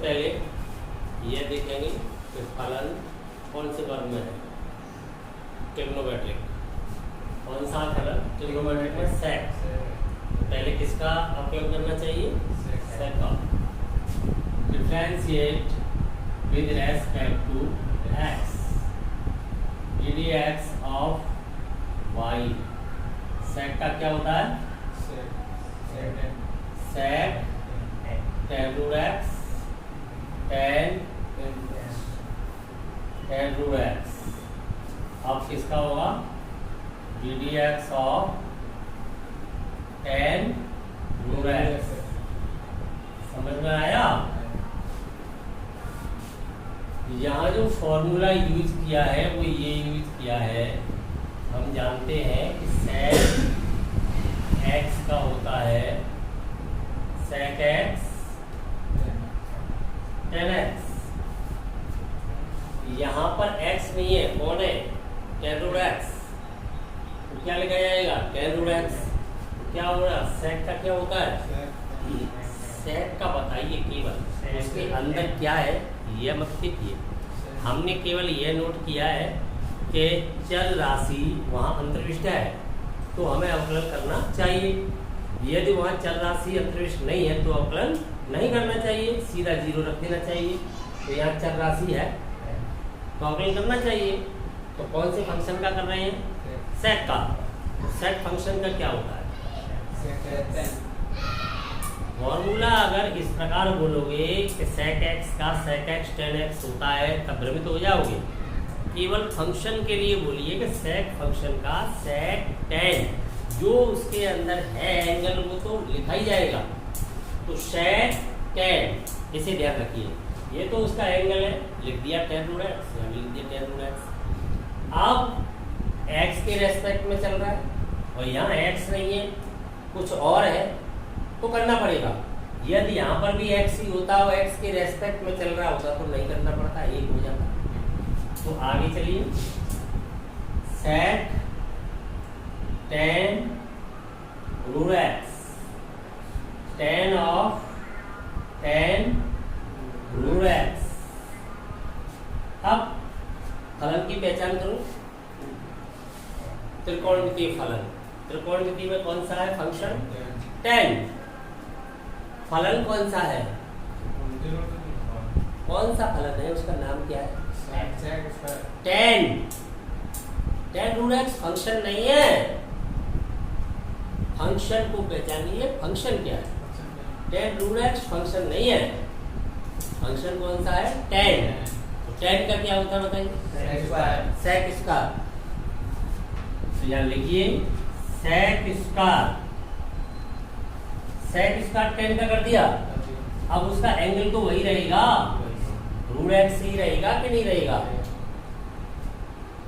पहले ये देखेंगे कि फलन कौन से वर्ग में है। ट्रिग्नोमेट्रिक, कौन सा फलन ट्रिग्नोमेट्रिक में? सेक। तो पहले किसका अवकलन करना चाहिए? सेक का। Differentiate with respect to x, ddx of y। Sec का क्या होता है? Sec tan root x tan root x। अब किसका होगा? ddx of tan root x। समझ में आया? यहाँ जो फॉर्मूला यूज किया है वो ये यूज किया है। हम जानते हैं कि सेक x का होता है सेक x tan x। यहाँ पर x नहीं है, कौन है? tan root x। तो क्या लिखा जाएगा? tan root x। क्या होगा? सेक का क्या होता है? सेक का बताइए केवल, उसके अंदर क्या है ये मत देखिए। हमने केवल ये नोट किया है कि चल राशि वहाँ अंतर्विष्ट है तो हमें अवकलन करना चाहिए। यदि वहाँ चल राशि अंतर्विष्ट नहीं है तो अवकलन नहीं करना चाहिए, सीधा 0 रख देना चाहिए। तो यहाँ चल राशि है तो अवकलन करना चाहिए। तो कौन से फंक्शन का कर रहे हैं? सेक का। तो सेक फंक्शन का क्या होता है? फॉर्मूला अगर इस प्रकार बोलोगे कि सेक एक्स का सेक एक्स tan x होता है तब भ्रमित हो जाओगे। केवल फंक्शन के लिए बोलिए कि सेक फंक्शन का सेक tan, जो उसके अंदर है एंगल वो तो लिखा ही जाएगा। तो सेक tan, इसे ध्यान रखिए, ये तो उसका एंगल है, लिख दिया tan रूट x, लिख दिया tan रूट x। अब x के रेस्पेक्ट में चल रहा है और यहाँ x नहीं है, कुछ और है तो करना पड़ेगा। यदि यहाँ पर भी x ही होता और x के रेस्पेक्ट में चल रहा होता तो नहीं करना पड़ता, एक हो जाता। तो आगे चलिए, sec tan root x tan of tan root x। अब फलन की पहचान करो। त्रिकोणमितीय फलन, त्रिकोणमिति में कौन सा है फंक्शन? tan। फलन कौन सा है? कौन सा फलन है, उसका नाम क्या है? tan। tan root x function नहीं है। फंक्शन को पहचानिए, फंक्शन क्या है? tan रूट x फंक्शन नहीं है। फंक्शन कौन सा है? tan। तो tan का क्या होता है बताइए? Sec square. तो यहाँ लिखिए sec square. Sec square tan का कर दिया। अब उसका एंगल तो वही रहेगा, रूट x ही रहेगा कि नहीं रहेगा?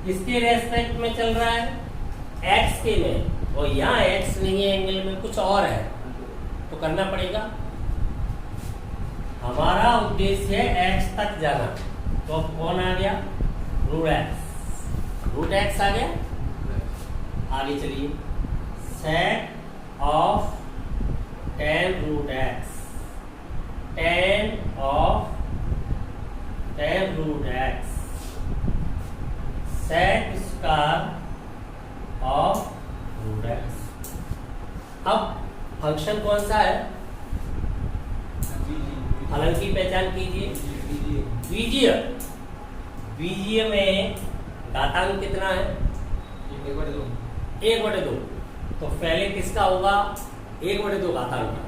किसके रेस्पेक्ट में चल रहा है? x के में, और यहाँ x नहीं है एंगल में, कुछ और है तो करना पड़ेगा। हमारा उद्देश्य है x तक जाना, तो अब कौन आ गया? Root x। रूट x आ गया। आगे चलिए, sec of tan root x tan of tan root x sec square of root x। अब फंक्शन कौन सा है? फलन की पहचान कीजिए। बीजीय। बीजीय में घातांक कितना है? 1/2। तो पहले किसका होगा? 1/2 घातांक का।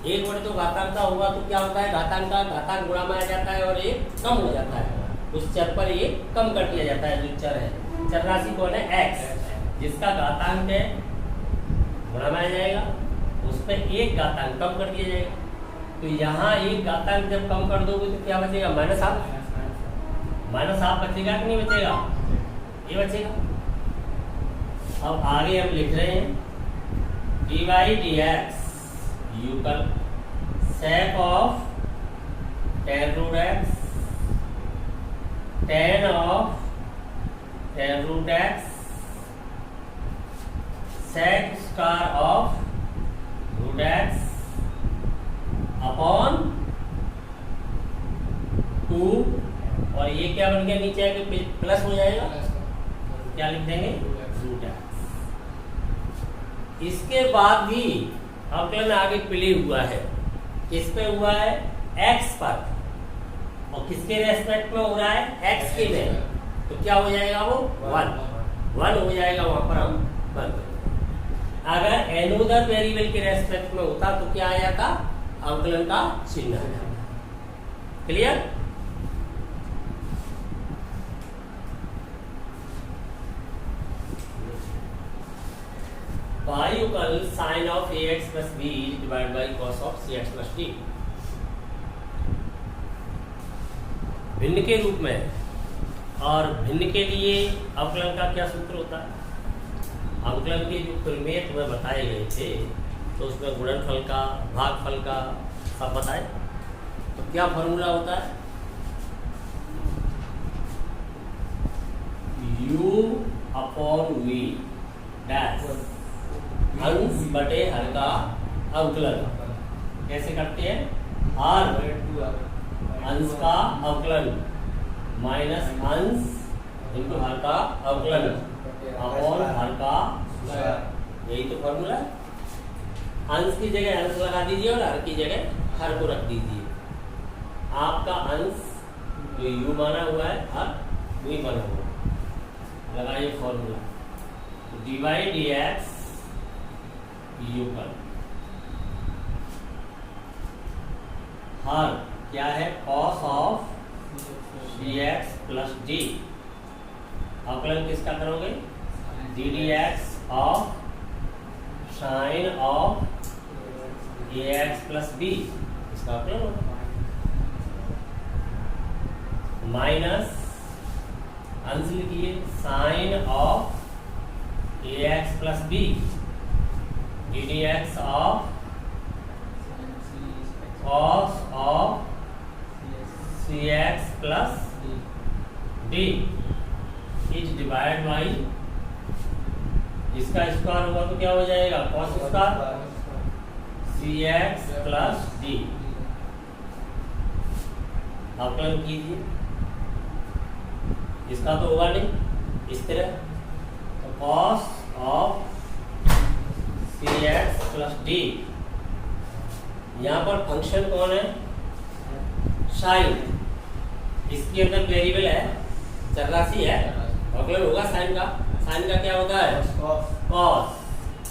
1/2 घातांक का होगा तो क्या होता है? घातांक का घातांक गुणा में आ जाता है और एक कम हो जाता है। उस चर पर एक कम कर दिया जाता है। जो चर है, चर राशि कौन है? x, जिसका घातांक है गुणा में आ जाएगा, उस पर एक घातांक कम कर दिया जाएगा। तो यहाँ एक घातांक जब कम कर दोगे तो क्या बचेगा? -1/2। -1/2 बचेगा कि नहीं बचेगा? ये बचेगा। अब आगे हम लिख रहे हैं dy/dx equal sec of tan root x tan of tan root x sec square of root x upon 2 और ये क्या बन गया नीचे आके प्लस हो जाएगा, क्या लिख देंगे रूट एक्स। इसके बाद भी अवकलन आगे प्ले हुआ है, किस पे हुआ है, एक्स पर, और किसके रेस्पेक्ट में हो रहा है, एक्स के में, तो क्या हो जाएगा वो 1 हो जाएगा, वहां पर हम बंद। अगर एनोदर वेरिएबल के रेस्पेक्ट में होता तो क्या आ जाता, अवकलन का चिन्ह आ जाता। क्लियर? बायोकल sine of ax plus b divide by cos of cx plus d भिन्न के रूप में, और भिन्न के लिए अवकलन का क्या सूत्र होता है, अवकलन के जो प्रमेय तुम्हें बताए गए थे तो उसमें गुणनफल का, भागफल का सब बताए, तो क्या फॉर्मूला होता है, u अपॉन v डैश अंश बटे हर का अवकलन। कैसे करते हैं, हर अंश का अवकलन माइनस अंश इनटू हर का अवकलन अपॉन हर का, यही तो फॉर्मूला। अंश की जगह अंश लगा दीजिए और हर की जगह हर को रख दीजिए। आपका अंश जो u माना हुआ है, हर v माना हुआ है, लगाइए फॉर्मूला, डिवाइड dx u पर हर क्या है, cos of dx plus d, अवकलन किसका करोगे, ddx of sine of ax plus b, इसका अवकलन होगा, माइनस अंश लिखिए sine of ax plus b ddx of cos of cx plus d is divide by, इसका स्क्वायर होगा तो क्या हो जाएगा, cos square cx plus d। अवकलन कीजिए, इसका तो होगा नहीं, इस तरह तो cos of cx plus d, यहाँ पर फंक्शन कौन है, साइन, इसके अंदर वेरिएबल है, चरराशि है, अवकलन होगा साइन का, साइन का क्या होता है cos,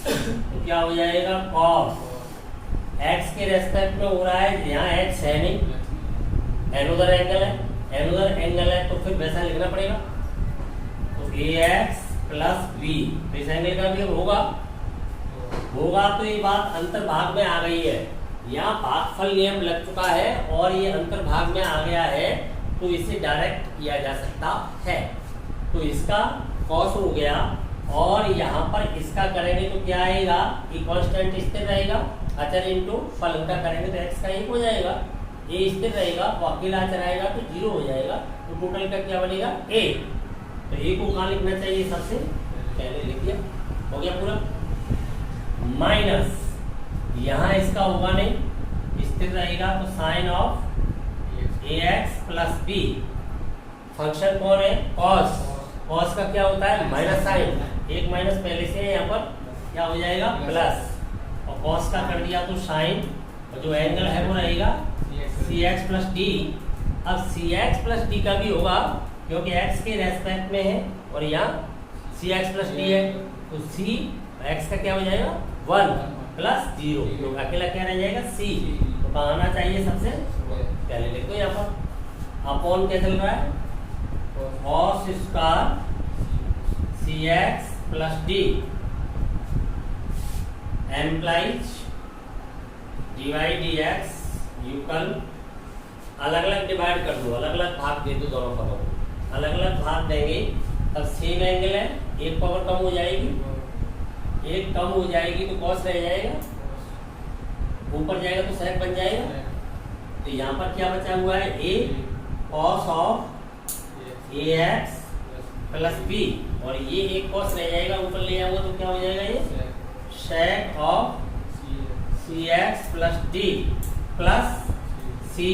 तो क्या हो जाएगा cos, x के रेस्पेक्ट में हो रहा है, यहाँ x है नहीं, एनोदर एंगल है, एनोदर एंगल है तो फिर वैसा लिखना पड़ेगा, तो ax प्लस b, तो इस एंगल का भी होगा, तो ये बात अंतर्भाग में आ गई है, यहाँ भागफल नियम लग चुका है और ये अंतर्भाग में आ गया है, तो इसे डायरेक्ट किया जा सकता है। तो इसका cos हो गया और यहाँ पर इसका करेंगे तो क्या आएगा, कि कांस्टेंट स्थिर रहेगा, अचर इनटू फलन का करेंगे तो x का 1 हो जाएगा, ये स्थिर रहेगा, वो अकेला अचर आएगा तो 0 हो जाएगा, तो टोटल का क्या बनेगा a, तो a को कहाँ लिखना चाहिए, सबसे पहले लिख दिया, हो गया पूरा, माइनस यहाँ इसका होगा नहीं, स्थिर रहेगा, तो sine of ax plus b, function कौन है cos, cos का क्या होता है माइनस साइन, एक माइनस पहले से यहाँ पर क्या हो जाएगा प्लस, और cos का कर दिया तो साइन, और जो एंगल है वो रहेगा cx प्लस d। अब cx प्लस d का भी होगा क्योंकि x के रेस्पेक्ट में है और यहाँ cx प्लस d है, तो c x का क्या हो जाएगा 1 प्लस 0, तो अकेला क्या रह जाएगा c, तो कहाँ आना चाहिए सबसे पहले, लिख दो यहाँ पर, अपॉन क्या चल रहा है cos square cx plus d implies divide dx equal, अलग अलग डिवाइड कर दो, अलग अलग भाग दे दो, दोनों पदों को अलग अलग भाग देंगे तब सेम एंगल है, एक पावर कम हो जाएगी, एक कम हो जाएगी तो cos रह जाएगा, ऊपर जाएगा तो sec बन जाएगा, तो यहाँ पर क्या बचा हुआ है a cos of ax plus b, और ये एक cos रह जाएगा, ऊपर ले जाऊंगा तो क्या हो जाएगा ये sec of cx plus d plus c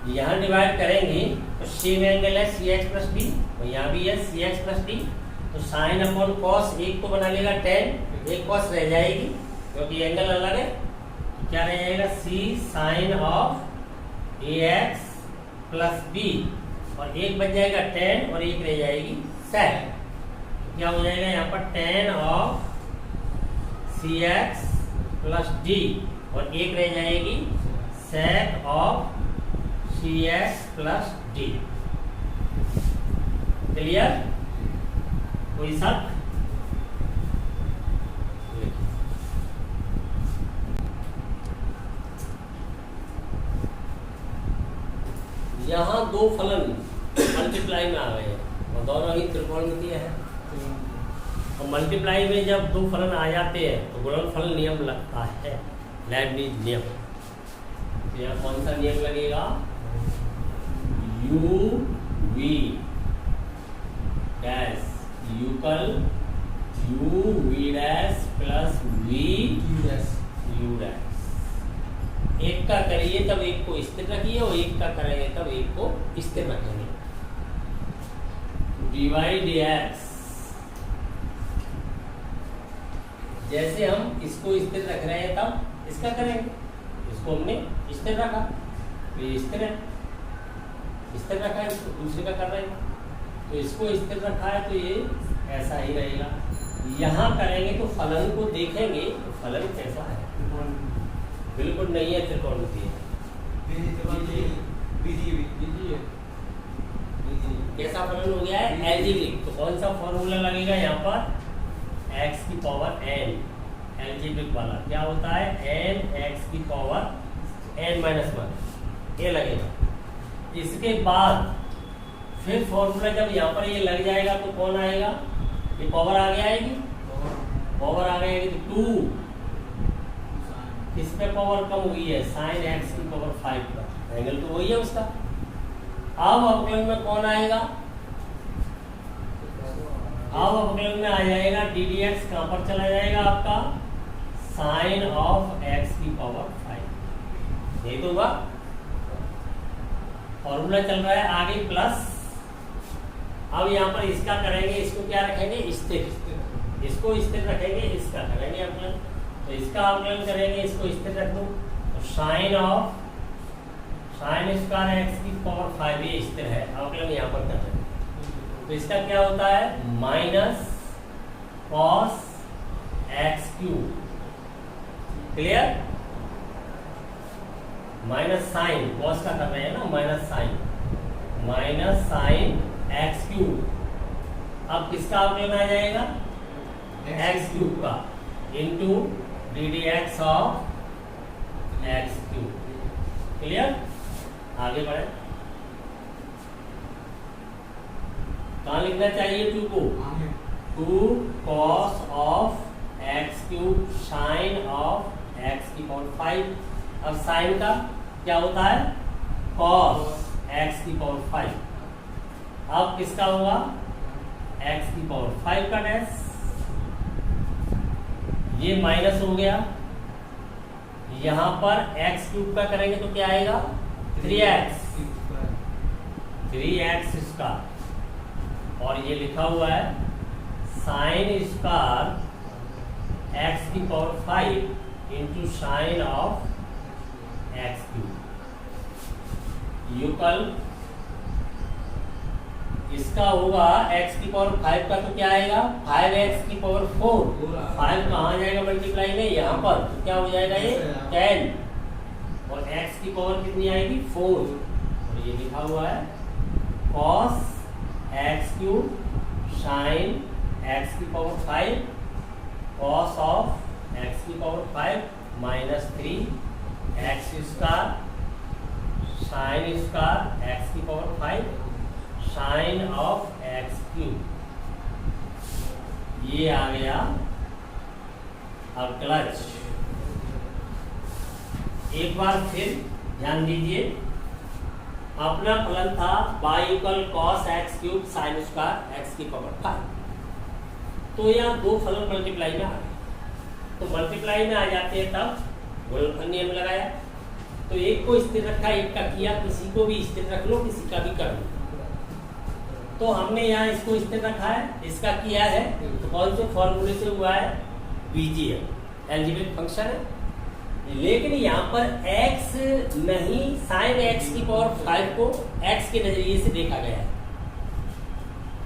यहाँ डिवाइड करेंगे तो सेम एंगल है सी एक्स प्लस डी, और यहाँ भी है सी एक्स प्लस डी। तो साइन अपॉन कॉस एक को बना लेगा टेन, एक कॉस रह जाएगी क्योंकि एंगल अलग है। तो क्या रह जाएगा C sine of A X plus B, और एक बच जाएगा टेन और एक रह जाएगी सेक। क्या हो जाएगा यहाँ पर tan of c x plus d, और एक रह जाएगी sec of c x plus d. Clear? कोई शक? यहाँ दो फलन मल्टीप्लाई में आ गए हैं और दोनों ही त्रिकोणमितीय है। और मल्टीप्लाई में जब दो फलन आ जाते हैं तो गुणनफल नियम लगता है, लेबनिज नियम। तो यहाँ कौन सा नियम लगेगा? U v dash equal u v dash plus v u dash. एक का करिए तब एक को स्थिर रखिए और एक का करेंगे तब एक को स्थिर रखेंगे। डिवाइड एक्स, जैसे हम इसको स्थिर रख रहे हैं तब इसका करेंगे, इसको हमने स्थिर रखा तो ये स्थिर है, स्थिर रखा है, इसको दूसरे का कर रहे हैं तो इसको स्थिर रखा है तो ये ऐसा ही रहेगा। यहाँ करेंगे तो फलन को देखेंगे तो फलन कैसा है? बिल्कुल नहीं है त्रिकोणमितीय। कैसा फलन हो गया है? एल्जेब्रिक। तो कौन सा फॉर्मूला लगेगा यहाँ पर? x की पावर n, एल्जेब्रिक वाला क्या होता है? n x की पावर n माइनस 1, ये लगेगा। इसके बाद फिर फॉर्मूला जब यहाँ पर ये लग जाएगा तो कौन आएगा? ये पावर आगे आएगी, पावर आगे आएगी तो 2, किस पे पावर कम हुई है? साइन एक्स की पावर 5 का, एंगल तो वही है उसका। अब अवकलन में कौन आएगा? अब अवकलन में आ जाएगा डी डी एक्स, कहाँ पर चला जाएगा आपका? साइन ऑफ एक्स की पावर 5। यही तो हुआ, फॉर्मूला चल रहा है आगे प्लस। अब यहाँ पर इसका करेंगे, इसको क्या रखेंगे? स्थिर, इसको स्थिर रखेंगे, इसका करेंगे अवकलन। तो इसका अवकलन करेंगे, इसको स्थिर रख दो तो sine of sine square x की पावर 5 ये स्थिर है, अवकलन यहाँ पर कर रहे हैं। तो इसका क्या होता है? Minus cos x cube. Clear? Minus sine, cos का कर रहे हैं ना, माइनस साइन एक्स क्यूब। अब किसका अवकलन आ जाएगा? एक्स क्यूब का into D D x of x cube. Clear? आगे बढ़े, कहाँ लिखना चाहिए? 2 को 2 cos of x cube sign of x की पावर 5। अब साइन का क्या होता है? कॉस एक्स की पावर 5। अब किसका होगा? एक्स की पावर 5 का डैश, ये माइनस हो गया। यहाँ पर एक्स क्यूब का करेंगे तो क्या आएगा? 3x स्क्वायर, और ये लिखा हुआ है साइन स्क्वायर एक्स की power 5 into sine of x cube. Equal इसका होगा x की पावर 5 का तो क्या आएगा? 5x की पावर 4। 5 कहाँ जाएगा मल्टीप्लाई में? यहाँ पर। तो क्या हो जाएगा ये? 10, और x की पावर कितनी आएगी? 4, और ये लिखा हुआ है cos x cube sine x की पावर 5 cos ऑफ x की power 5 minus 3 x square sine square x की power 5 sine of x cube. ये आ गया अब क्लच। एक बार फिर ध्यान दीजिए, अपना फलन था y equal cos x cube sign square x की पावर 5। तो यहाँ दो फलन मल्टीप्लाई में आ गए, तो मल्टीप्लाई में आ जाते हैं तब गुणनफल नियम लगाया। तो एक को स्थिर रखा, एक का किया, किसी को भी स्थिर रख लो, किसी का भी कर लो। तो हमने यहाँ इसको स्थिर रखा है, इसका किया है, तो कौन से फॉर्मूले से हुआ है? बीजीय अलजेब्रिक फंक्शन है। लेकिन यहाँ पर x नहीं, sin x की पावर 5 को x के नजरिए से देखा गया है,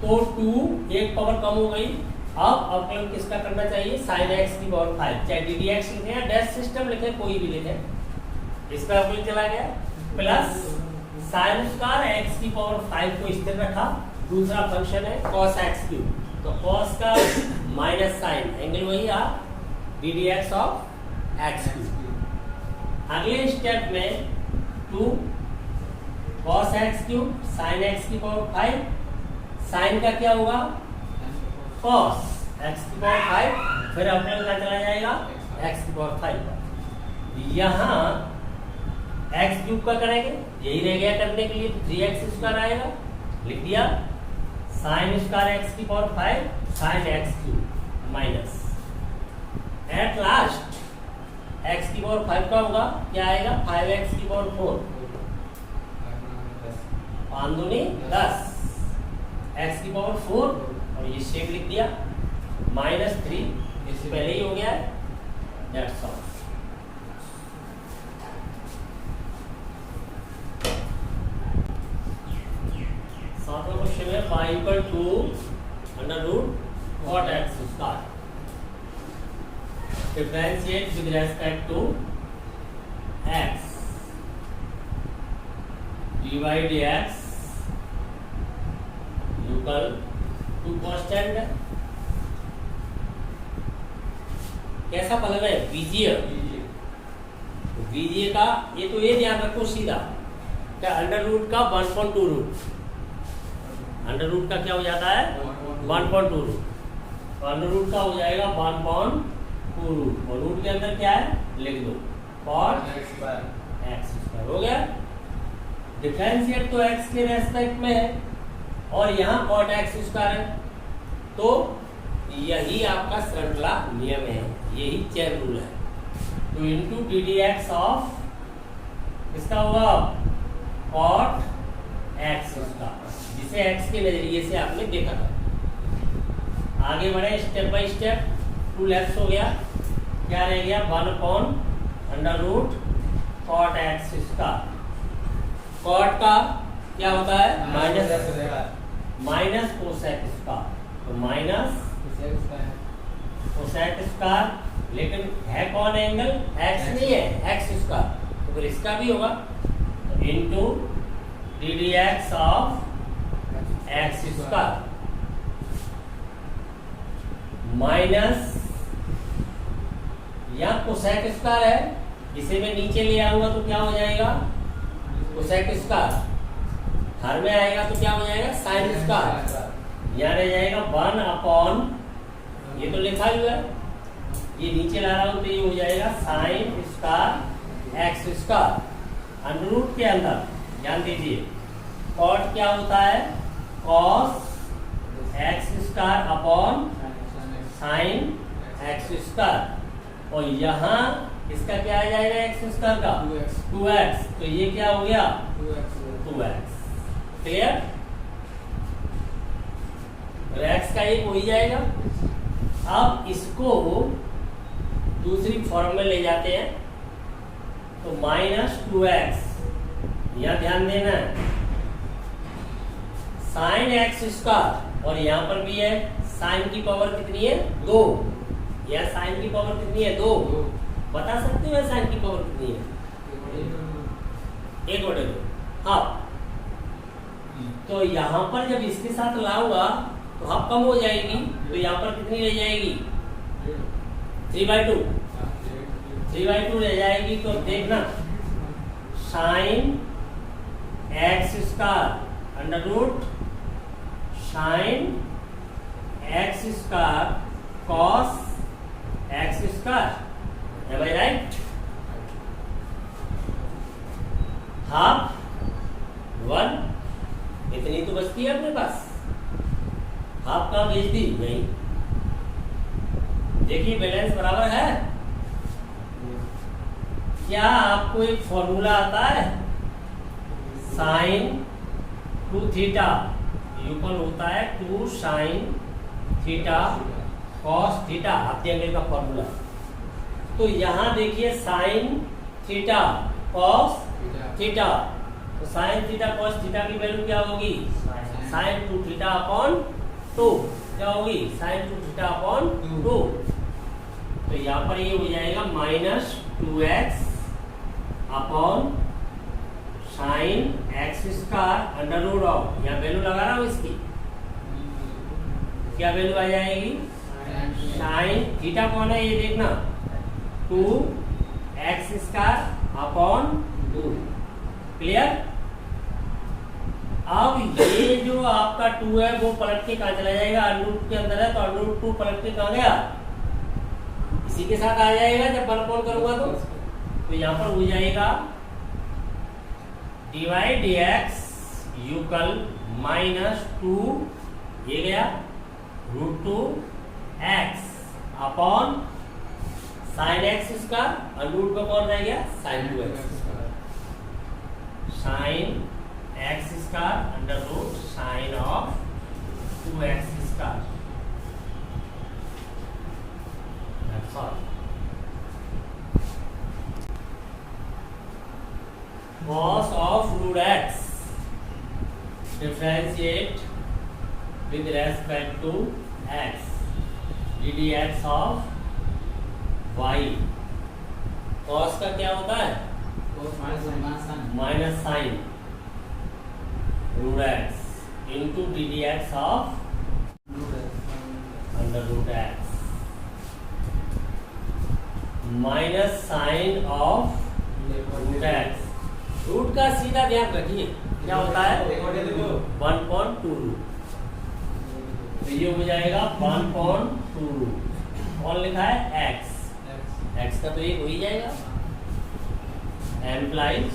तो 2 एक पावर कम हो गई। अब अवकलन किसका करना चाहिए? sin x की पावर 5, चाहे ddx लिखे या डैश सिस्टम लिखे, कोई भी लिखे, इसका अवकलन चला गया, प्लस sin स्क्वायर x की पावर 5 को स्थिर रखा। दूसरा फंक्शन है cos x क्यूब, तो cos का माइनस साइन, एंगल वही आ ddx ऑफ x क्यूब। अगले स्टेप में 2 cos x cube sin x की पावर 5, साइन का क्या होगा? cos x की पावर 5, फिर अवकलन का चला जाएगा x की पावर 5 का। यहाँ x क्यूब का करेंगे, यही रह गया करने के लिए, 3x स्क्वायर आएगा, लिख दिया। साइन स्क्वायर x की power 5 sine x cube minus, at last x की पावर 5 का होगा, क्या आएगा? 5x की पावर 4, 5 दूनी 10, x की पावर 4, और ये शेप लिख दिया, माइनस 3, इससे पहले ही हो गया है, दैट्स ऑल। सातवां क्वेश्चन है y equal to under root cot x square, differentiate with respect to x, dy dx equal to constant है। कैसा फलन है? बीजीय। बीजीय का ये तो ये ध्यान रखो सीधा, क्या अंडर रूट का 1.2 रूट, अंडर रूट का क्या हो जाता है? 1.2 रूट, तो अंडर रूट का हो जाएगा 1.2 रूट, और रूट के अंदर क्या है? लिख दो cot x स्क्वायर, हो गया। डिफरेंशिएट तो x के रेस्पेक्ट में है, और यहाँ cot x स्क्वायर है, तो यही आपका श्रृंखला नियम है, यही चेन रूल है। तो इंटू ddx ऑफ इसका होगा cot x स्क्वायर, जिसे x के नजरिए से आपने देखा था। आगे बढ़े स्टेप बाय स्टेप, 2 लेफ्ट हो गया, क्या रह गया? 1/√cot x square. cot का क्या होता है? माइनस कोसेक स्क्वायर, तो माइनस कोसेक स्क्वायर, लेकिन है कौन एंगल? x नहीं है, x स्क्वायर, तो फिर इसका भी होगा into ddx of x square minus, या कोसेक स्क्वायर है, इसे मैं नीचे ले आऊंगा तो क्या हो जाएगा? कोसेक स्क्वायर, हर में आएगा तो क्या हो जाएगा? साइन स्क्वायर, यहाँ रह जाएगा 1/, ये तो लिखा हुआ है, ये नीचे ला रहा हूं तो ये हो जाएगा sine square x square, under root के अंदर ध्यान दीजिए, cot क्या होता है? cos x square upon sine x square, और यहाँ इसका क्या आ जाएगा? x स्क्वायर का 2x, तो ये क्या हो गया? 2x। क्लियर? x का एक हो ही जाएगा। अब इसको दूसरी फॉर्म में ले जाते हैं, तो -2x, यहाँ ध्यान देना है, साइन x स्क्वायर, और यहाँ पर भी है साइन की पावर कितनी है? 2, या साइन की पावर कितनी है? 2, बता सकते हो साइन की पावर कितनी है? 1/2। हाँ, तो यहाँ पर जब इसके साथ लाऊंगा तो हाफ कम हो जाएगी, तो यहाँ पर कितनी रह जाएगी? 3/2, 3/2 रह जाएगी। तो देखना, sine x square under root sine x square cos x square, am I right? Half 1, इतनी तो बचती है अपने पास, हाफ का भेज दी नहीं। देखिए बैलेंस बराबर है, क्या आपको एक फॉर्मूला आता है? साइन 2 थीटा इक्वल होता है 2 sine theta cos theta, half angle का फॉर्मूला। तो यहाँ देखिए साइन थीटा कॉस थीटा, तो साइन थीटा कॉस थीटा की वैल्यू क्या होगी? साइन 2 थीटा अपॉन 2 क्या होगी? Sine 2 theta upon 2। तो यहाँ पर ये हो जाएगा minus 2x upon sine x square under root of, यहाँ वैल्यू लगा रहा हूँ इसकी, क्या वैल्यू आ जाएगी? साइन थीटा कौन है ये देखना, 2x स्क्वायर अपॉन 2। क्लियर? अब ये जो आपका 2 है वो पलट के कहाँ चला जाएगा? अंडर के अंदर है, तो अंडर 2 पलट के कहाँ गया? इसी के साथ आ जाएगा जब वन अपॉन करूंगा तो यहाँ पर हो जाएगा डिवाइड dx इक्वल माइनस 2 ये गया root 2 x upon sine x इसका रूट में कौन रह गया? Sine 2x sine x square under root sine of 2x square. That's all. Cos of root x differentiate with respect to x ddx of y। cos का क्या होता है? Minus sine root x into ddx of under root x minus sine of root x. Root का सीधा ध्यान रखिए क्या होता है? 1.2 रूट, तो ये हो जाएगा 1.2 रूट। कौन लिखा है? x, x का तो एक हो ही जाएगा। Implies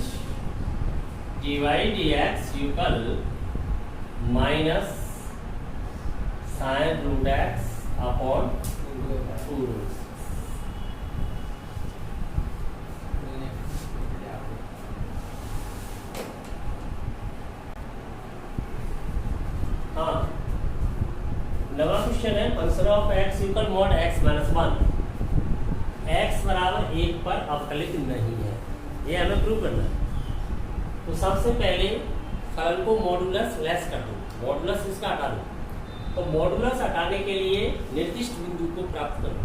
dy dx equal minus sine root x upon 2 root. हाँ, नवा क्वेश्चन है function of x equal mod x minus 1। x बराबर 1 पर अवकलित नहीं है, ये हमें प्रूव करना है। तो सबसे पहले फलन को मॉडुलस लेस कर दो, मॉडुलस इसका हटा दो। तो मॉडुलस हटाने के लिए निर्दिष्ट बिंदु को प्राप्त करो।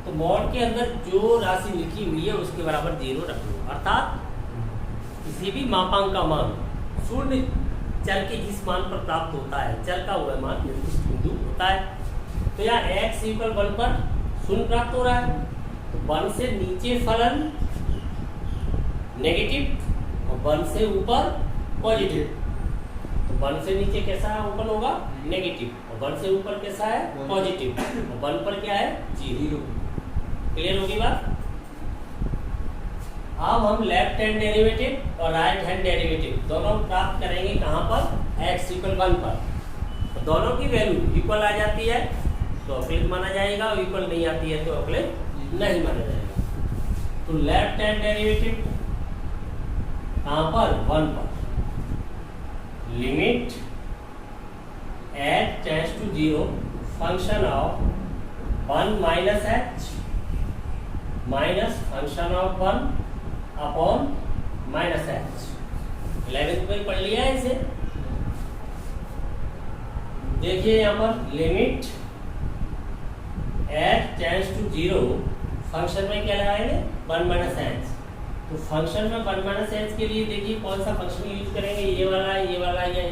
तो मॉड के अंदर जो राशि लिखी हुई है उसके बराबर 0 रख लो, अर्थात किसी भी मापांक का मान शून्य चर के जिस मान पर प्राप्त होता है, चर का वह मान निर्दिष्ट बिंदु होता है। तो यहाँ x इक्वल 1 पर शून्य प्राप्त हो रहा है, तो 1 से नीचे फलन नेगेटिव और 1 से ऊपर पॉजिटिव। तो 1 से नीचे कैसा है? ऊपर होगा नेगेटिव, और 1 से ऊपर कैसा है? पॉजिटिव। और 1 पर क्या है? 0। क्लियर होगी बात? अब हम लेफ्ट हैंड डेरिवेटिव और राइट हैंड डेरिवेटिव दोनों प्राप्त करेंगे कहाँ पर? x इक्वल 1 पर। तो दोनों की वैल्यू इक्वल आ जाती है तो अवकलित माना जाएगा, और इक्वल नहीं आती है तो अवकलित नहीं माना जाएगा। तो लेफ्ट हैंड डेरिवेटिव कहाँ पर? 1 पर। Limit h tends to 0 function of 1 minus h minus function of 1 upon minus h. 11th में पढ़ लिया है इसे। देखिए यहाँ पर limit h tends to 0 function में क्या लगाएंगे? 1 माइनस एच। तो फंक्शन में 1 माइनस एच के लिए देखिए कौन सा फंक्शन यूज करेंगे? ये वाला, ये वाला, ये।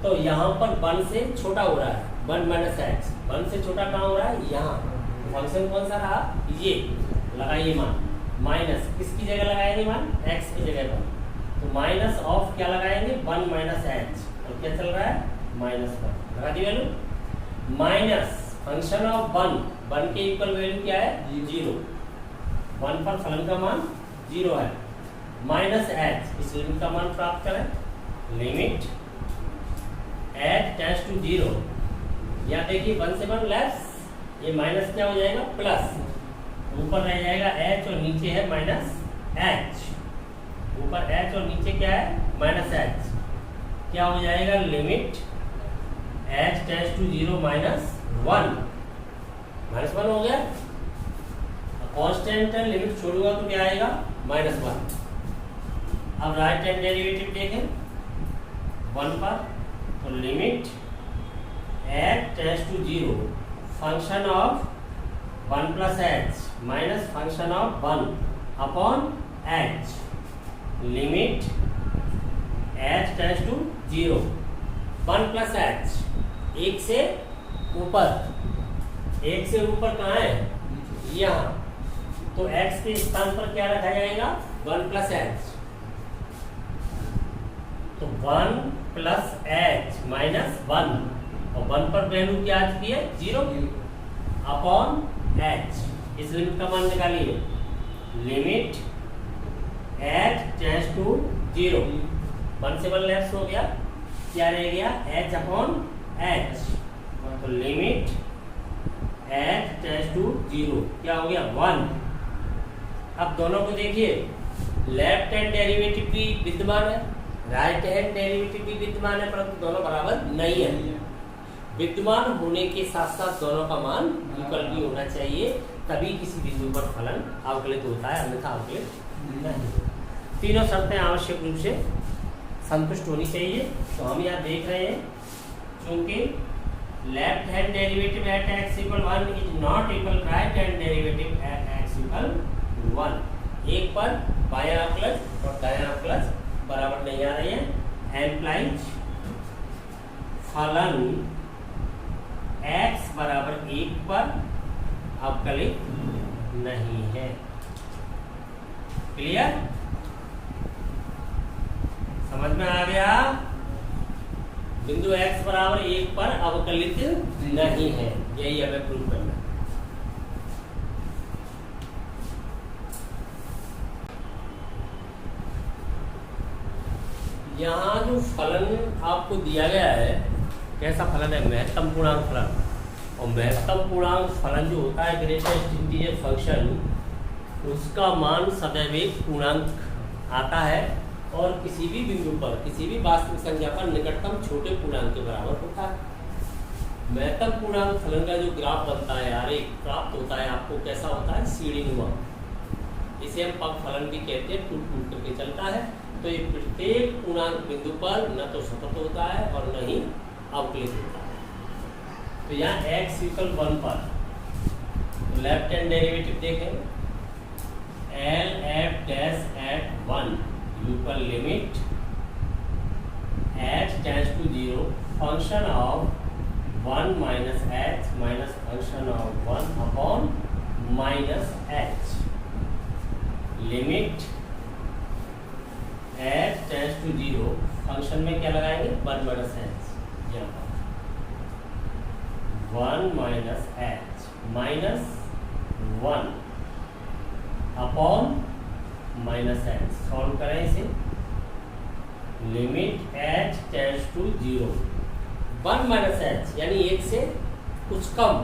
तो यहाँ पर 1 से छोटा हो रहा है 1 माइनस एच। 1 से छोटा कहाँ हो रहा है? यहाँ। फंक्शन कौन सा रहा? ये। लगाइए मान माइनस, किसकी जगह लगाएंगे मान? x की जगह पर। तो माइनस ऑफ क्या लगाएंगे? 1 माइनस एच। और क्या चल रहा है? माइनस 1 लगा दी वैल्यू। माइनस फंक्शन ऑफ 1 के इक्वल वैल्यू क्या है? 0। 1 पर फलन का मान 0 है। माइनस एच, इस लिमिट का मान प्राप्त करें। लिमिट h टेंड्स टू 0, या देखिए 1 से 1 लेस, ये माइनस क्या हो जाएगा? प्लस। ऊपर रह जाएगा h और नीचे है माइनस एच, ऊपर एच और नीचे क्या है माइनस एच, क्या हो जाएगा limit H tends to 0 minus 1 हो गया। कांस्टेंट है, लिमिट छोड़ूंगा तो क्या आएगा -1। अब राइट हैंड डेरिवेटिव देखें 1 पर, तो limit H tends to 0 function of 1 plus h minus function of 1 upon h, limit H tends to 0 1 plus h, एक से ऊपर कहाँ है यहाँ, तो x के स्थान पर क्या रखा जाएगा 1 प्लस एच, तो 1 प्लस एच माइनस 1 और 1 पर वैल्यू क्या आ चुकी है 0 अपॉन एच, इस लिमिट का मान निकालिए, लिमिट एच टेंड्स टू 0 1 से 1 लेफ्ट हो गया, क्या रह गया h अपॉन एच, तो लिमिट एच टेंड्स टू 0 क्या हो गया 1। अब दोनों को देखिए, लेफ्ट हैंड डेरिवेटिव भी विद्यमान है, राइट हैंड डेरिवेटिव भी विद्यमान है, परंतु दोनों बराबर नहीं है। विद्यमान होने के साथ साथ दोनों का मान इक्वल भी होना चाहिए, तभी किसी बिंदु पर फलन अवकलित होता है, अन्यथा अवकलित नहीं। तीनों शर्तें आवश्यक रूप से संतुष्ट होनी चाहिए। तो हम यहाँ देख रहे हैं, क्योंकि left hand derivative at x equal 1 is not equal right hand derivative at x equal 1। एक पर बायां अवकलज और दायां अवकलज बराबर नहीं आ रहे हैं, एम्प्लाइज फलन x बराबर 1 पर अवकलित नहीं है। क्लियर, समझ में आ गया, बिंदु x बराबर 1 पर अवकलित नहीं है, यही हमें प्रूव करना है। यहाँ जो फलन आपको दिया गया है, कैसा फलन है, महत्तम पूर्णांक फलन। और महत्तम पूर्णांक फलन जो होता है ग्रेटेस्ट इंटीजर फंक्शन, उसका मान सदैव एक पूर्णांक आता है और किसी भी बिंदु पर, किसी भी वास्तविक संख्या पर निकटतम छोटे पूर्णांक के बराबर होता है। महत्तम पूर्णांक फलन का जो ग्राफ बनता है आरेख प्राप्त होता है आपको, कैसा होता है सीढ़ीनुमा, इसे हम पग फलन भी कहते हैं, टूट टूट करके चलता है। तो ये प्रत्येक पूर्णांक बिंदु पर न तो सतत होता है और न ही अवकलित होता है। तो यहाँ x इक्वल 1 पर लेफ्ट हैंड डेरिवेटिव देखें, L F dash at 1 equal limit h tends to 0 function of 1 minus h minus function of 1 upon minus h, limit h tends to 0 function में क्या लगाएंगे 1 माइनस h, यहाँ पर 1 minus h minus 1 upon minus h, solve करें इसे, limit h tends to 0 1 minus h यानी 1 से कुछ कम,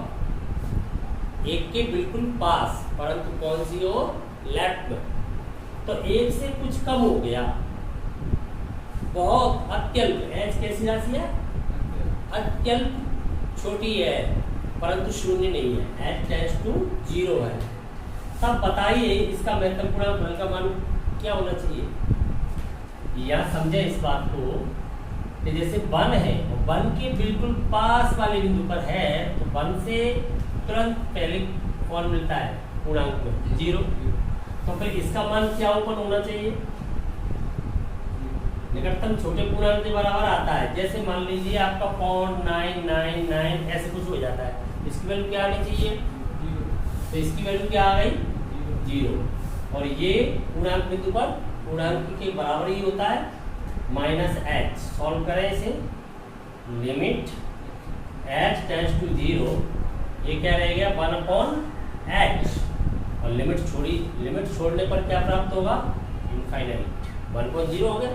1 के बिल्कुल पास, परंतु कौन सी ओर, लेफ्ट में, तो 1 से कुछ कम हो गया, बहुत अत्यल्प, h कैसी राशि है, अत्यल्प छोटी है परंतु शून्य नहीं है, h टेंड्स टू 0 है। तब बताइए इसका महत्तम पूर्णांक फलन का मान क्या होना चाहिए। या समझे इस बात को कि जैसे 1 है और 1 के बिल्कुल पास वाले बिंदु पर है, तो 1 से तुरंत पहले कौन मिलता है पूर्णांक में 0, तो फिर इसका मान क्या ऊपर होना चाहिए, निकटतम छोटे पूर्णांक के बराबर आता है। जैसे मान लीजिए आपका 0.999 ऐसे कुछ हो जाता है, इसकी वैल्यू क्या आनी चाहिए, तो इसकी वैल्यू क्या आ गई 0, और ये पूर्णांक बिंदु पर पूर्णांक के बराबर ही होता है माइनस h, सॉल्व करें इसे, लिमिट h टेंड्स टू 0, ये क्या रह गया 1 अपॉन h, और लिमिट छोड़ी, लिमिट छोड़ने पर क्या प्राप्त होगा इनफाइनाइट, 1.0 हो गया।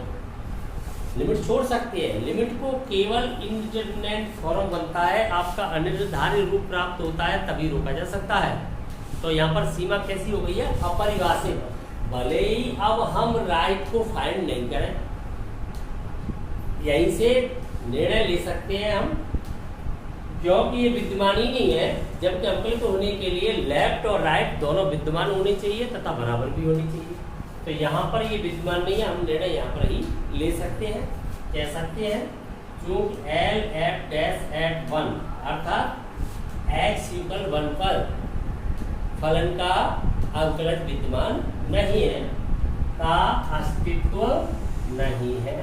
लिमिट छोड़ सकते हैं, लिमिट को केवल इंडिटरमिनेट फॉर्म बनता है, आपका अनिर्धारित रूप प्राप्त होता है तभी रोका जा सकता है। तो यहाँ पर सीमा कैसी हो गई है, अपरिभाषित, भले ही अब हम राइट को फाइंड नहीं करें, यहीं से निर्णय ले सकते हैं हम, क्योंकि ये विद्यमान ही नहीं है, जबकि अवकलित होने के लिए लेफ्ट और राइट दोनों विद्यमान होने चाहिए तथा बराबर भी होनी चाहिए। तो यहाँ पर ये विद्यमान नहीं है, हम निर्णय यहाँ पर ही ले सकते हैं। कह सकते हैं चूंकि एल एफ डैश एट 1 अर्थात x = 1 पर फलन का अवकलज विद्यमान नहीं है, का अस्तित्व नहीं है।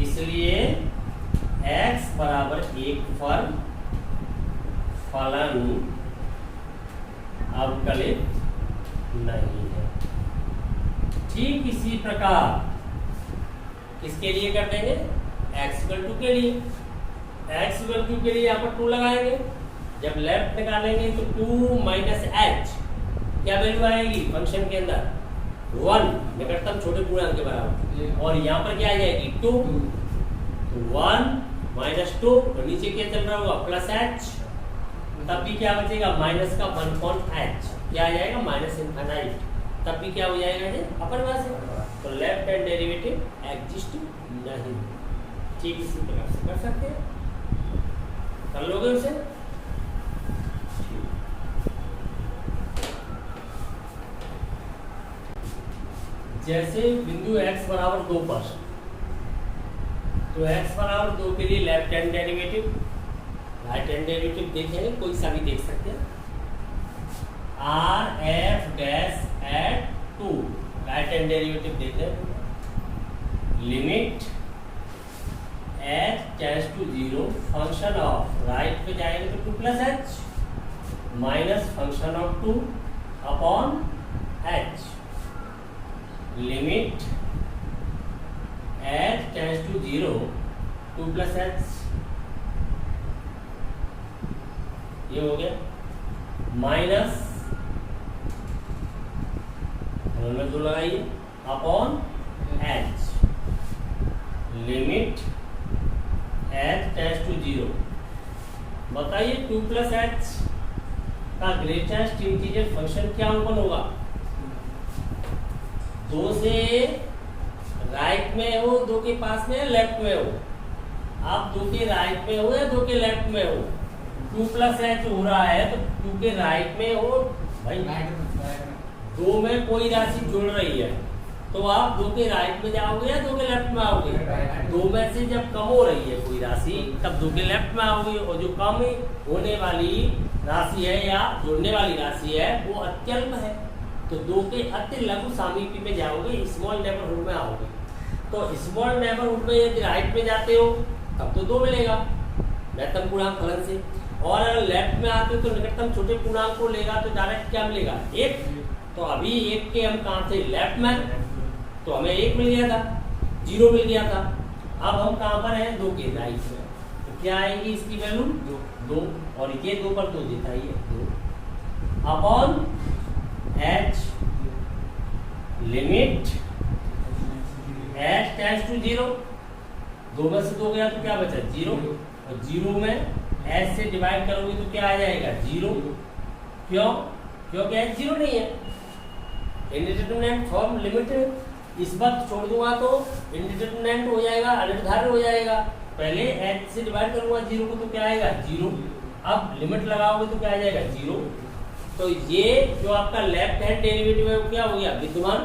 इसलिए x बराबर 1 पर फलन अवकलित नहीं है। ठीक इसी प्रकार किसके लिए कर देंगे, x = 2 के लिए। x = 2 के लिए यहाँ पर 2 लगाएंगे, जब लेफ्ट निकालेंगे तो 2 - h क्या वैल्यू आएगी फंक्शन के अंदर 1 निकटतम छोटे पूर्णांक के बराबर, और यहाँ पर क्या आ जाएगी 2, तो 1 - 2 और नीचे क्या चल रहा होगा +h, तब भी क्या बचेगा माइनस का 1/h, क्या आ जाएगा -∞, तब भी क्या हो जाएगा ये अपर भाषा, तो लेफ्ट हैंड डेरिवेटिव एग्जिस्ट नहीं। ठीक इसी प्रकार से कर सकते हैं, कर लोगे उसे। जैसे बिंदु x बराबर 2 पर, तो x बराबर 2 के लिए left hand derivative, right hand derivative देखेंगे, कोई सा भी देख सकते हैं। R F dash at 2 right hand derivative देखें, limit h tends to 0 function of, right पे जाएंगे तो 2 + h minus function of 2 upon h, limit h tends to 0 2 + h, ये हो गया, माइनस में 2 लगाइए upon h, limit h tends to 0। बताइए 2 + h का ग्रेटेस्ट इंटीजर फंक्शन क्या अंकन होगा, 2 से राइट में हो, 2 के पास में, लेफ्ट में हो, आप 2 के राइट में हो या 2 के लेफ्ट में हो, 2 + h हो रहा है तो 2 के राइट में हो भाई, 2 में कोई राशि जुड़ रही है तो आप 2 के राइट में जाओगे या 2 के लेफ्ट में आओगे, 2 में से जब कम हो रही है कोई राशि तब 2 के लेफ्ट में आओगे, और जो कम होने वाली राशि है या जुड़ने वाली राशि है वो अत्यल्प है तो 2 के अति लघु सामीप्य में जाओगे, स्मॉल नेबरहुड में आओगे। तो स्मॉल नेबरहुड में यदि राइट में जाते हो तब तो 2 मिलेगा महत्तम पूर्णांक फलन से, और अगर लेफ्ट में आते हो तो निकटतम छोटे पूर्णांक को लेगा तो डायरेक्ट क्या मिलेगा 1, तो अभी 1 के हम कहाँ थे लेफ्ट में, तो हमें 1 मिल गया था, 0 मिल गया था। अब हम कहाँ पर हैं 2 के राइट में, तो क्या आएगी इसकी वैल्यू 2, और ये 2 पर 2 देता ही है 2 upon h, limit h tends to 0, 2 में से 2 गया तो क्या बचा 0, और 0 में h से डिवाइड करोगे तो क्या आ जाएगा 0, क्यों, क्योंकि h 0 नहीं है, इंडिटरमिनेंट फॉर्म लिमिट इस वक्त छोड़ दूंगा तो इंडिटरमिनेंट हो जाएगा, अनिर्धारित हो जाएगा, पहले h से डिवाइड करूंगा 0 को तो क्या आएगा 0, अब लिमिट लगाओगे तो क्या आ जाएगा 0, तो ये जो आपका लेफ्ट हैंड डेरिवेटिव है वो क्या हो गया विद्यमान,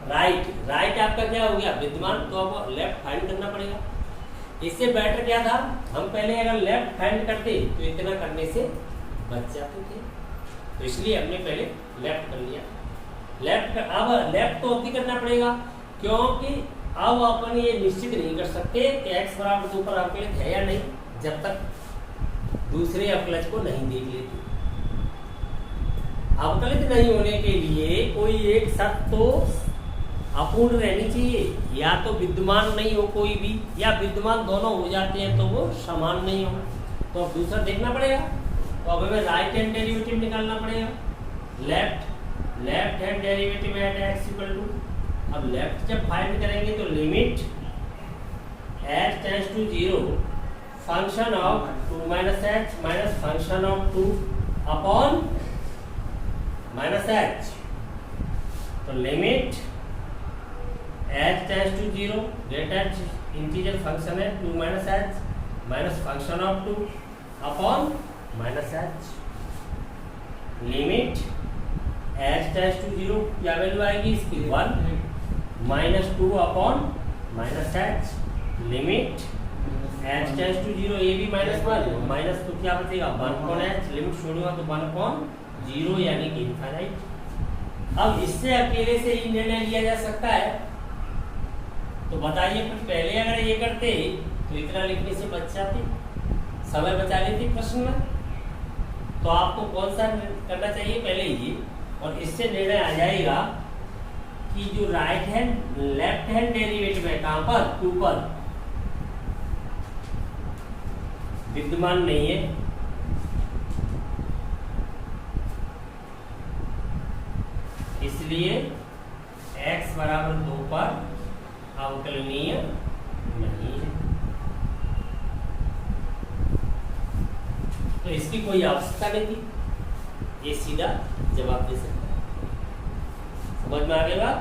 राइट आपका क्या हो गया विद्यमान, तो अब लेफ्ट फाइंड करना पड़ेगा। इससे बेटर क्या था, हम पहले अगर लेफ्ट फाइंड करते तो इतना करने से बच जाते थे, तो इसलिए हमने पहले लेफ्ट कर लिया। अब लेफ्ट तो अभी करना पड़ेगा, क्योंकि अब अपन ये निश्चित नहीं कर सकते कि x बराबर 2 पर अवकलित है या नहीं, जब तक दूसरे अवकलज को नहीं देख लेते। अवकलित नहीं होने के लिए कोई एक शर्त तो अपूर्ण रहनी चाहिए, या तो विद्यमान नहीं हो कोई भी, या विद्यमान दोनों हो जाते हैं तो वो समान नहीं हो, तो अब दूसरा देखना पड़ेगा। तो अब हमें राइट हैंड डेरिवेटिव निकालना पड़ेगा, left hand derivative at x equal to, अब लेफ्ट जब फाइंड करेंगे तो limit h tends to 0 function of 2 minus H minus function of 2 upon minus H. तो limit H tends to 0, get H integer function है 2 minus H minus function of 2 upon minus H. Limit H tends to 0 क्या value आएगी इसकी 1 minus 2 upon minus H. Limit H tends to 0 ये भी minus 1 minus तो क्या बचेगा 1 upon h. Limit छोड़ूंगा तो 1 अपॉन 0 यानी कि इनफाइनाइट। अब इससे अकेले से ही निर्णय लिया जा सकता है। तो बताइए कुछ पहले अगर ये करते तो इतना लिखने से बच जाते, समय बचा लेते प्रश्न में। तो आपको कौन सा करना चाहिए पहले ये, और इससे निर्णय आ जाएगा कि जो right hand left hand derivative है कहां पर 2 पर विद्यमान नहीं है, इसलिए x बराबर 2 पर अवकलनीय नहीं है। तो इसकी कोई आवश्यकता नहीं थी, ये सीधा जवाब दे सकता है। समझ में आ गया बात?